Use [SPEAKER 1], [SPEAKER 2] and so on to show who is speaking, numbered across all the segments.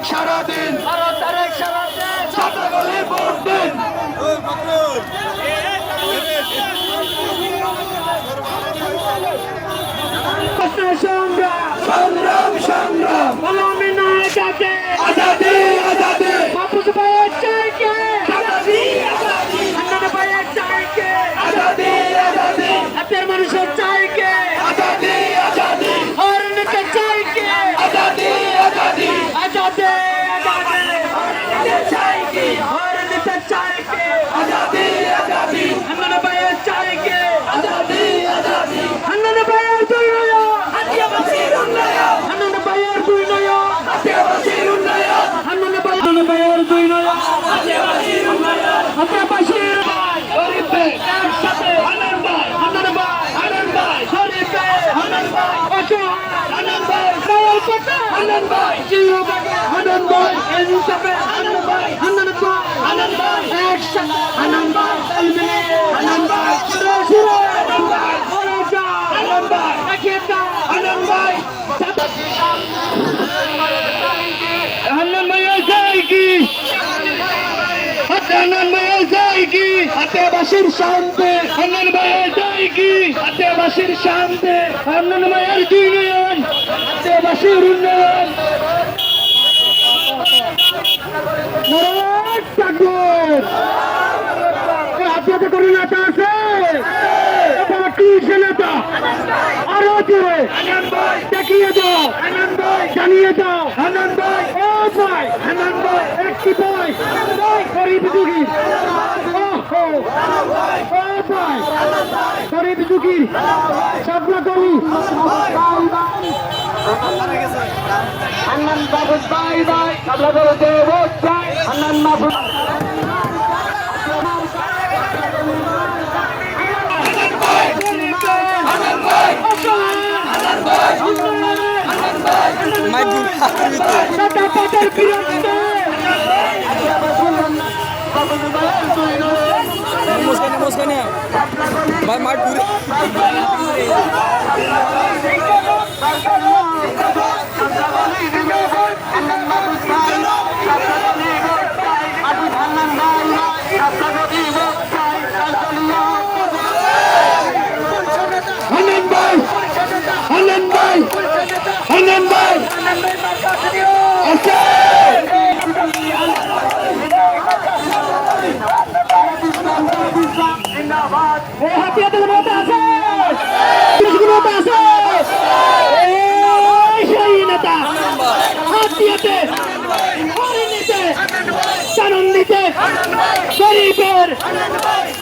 [SPEAKER 1] সারাদিন 12 তারিখ সারাদিন ছাত্রদলে ভোট দিন। সংগ্রাম সংগ্রাম গোলামি নয় যাতে আজাদি আজাদি মাহফুজ ভাইয়ের চাইকে আজাদি আজাদি আন্নান ভাইয়ের চাইকে আজাদি আজাদি হাতের মানুষের চাইকে আজাদি আজাদি হরনিকে চাইকে আজাদি আজাদি আজাদি আজাদি চাইকে হরনিকে চাইকে আজাদি আজাদি আন্নান ভাইয়ের চাইকে আজাদি আজাদি আন্নান ভাইয়ের দুইয়া আদিবাসীর উন্নয়ন আন্নান ভাইয়ের দুইয়া আদিবাসীর উন্নয়ন আন্নান ভাইয়ের দুইয়া আদিবাসীর উন্নয়ন আদিবাসীর গরিব একসাথে আন্নান ভাই শরীফ আন্নান ভাই অসহায় আন্নান ভাই দয়াল পাতা আন্নান ভাই জিওবাগে আন্নান ভাই ইনসাফে আন্নান ভাই একসাথে আন্নান ভাই তালমিনে আন্নান ভাই সুরে আন্নান ভাই ওরাজা আন্নান ভাই আকিদা আন্নান ভাই আন্নান ভাই যাইকি আন্নান ভাই যাইকি আদিবাসীর শান্তি আন্নান ভাই যাইকি আদিবাসীর শান্তি আন্নান ভাইয়ের উন্নয়ন আদিবাসীর উন্নয়ন আপনাদের কোনো নেতা আছে নেতা আরো জোরে দেখিয়ে দাও জানিয়ে দাও ও ভাই একটি ভাই গরিব দুঃখী ও ভাই গরিব দুঃখী স্বপ্ন করি আন্নান বাবু ভাই ভাই আমরা করে দেব ভাই আন্নান বাবু গরিবের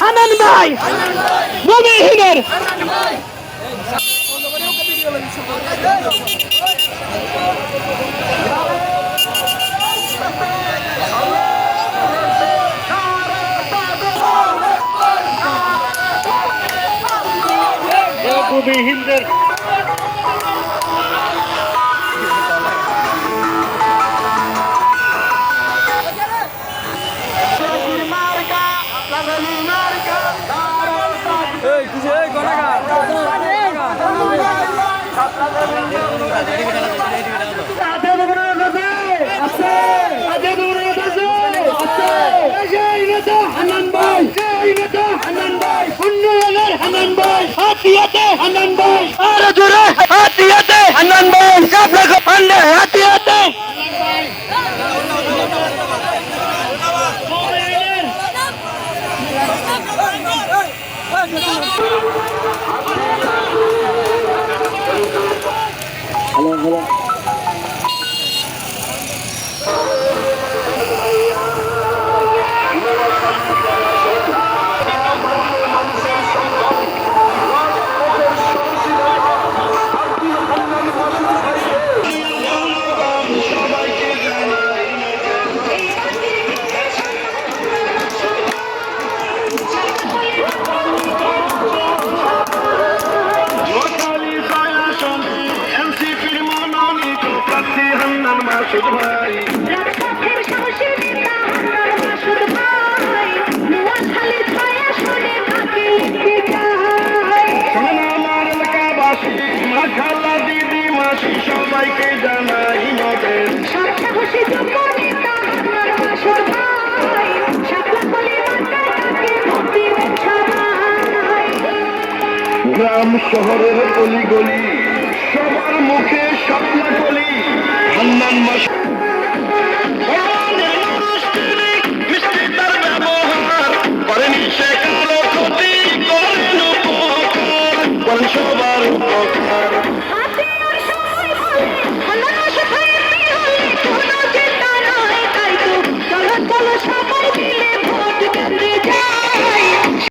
[SPEAKER 1] আনন্দ ভাই ভূমিহীনের ভূমিহীনদের হাতিয়াতে হান্নান ভাই আরে জোরে হাতিয়াতে হান্নান ভাই সব লোক পান্ডে হাতিয়াতে মাসুদ ভাই
[SPEAKER 2] রাজপথের সাহসী নেতা হান্নান মাসুদ ভাই নোয়াখালীর ছায়া শুনে তাকে লিখতে চাই
[SPEAKER 1] শোনা আমার এলাকাবাসী মা খালা দিদি মাসি সবাইকে জানাই নদের
[SPEAKER 2] সব সাহসী যোগ্য নেতা হান্নান মাসুদ ভাই শাপলা কলি মার্কায় তাকে ভোট দিবেন সবাই
[SPEAKER 1] গ্রাম শহরের অলিগলি সবার মুখে শাপলা কলি হান্নান মাসুদ করেন সবার উপকার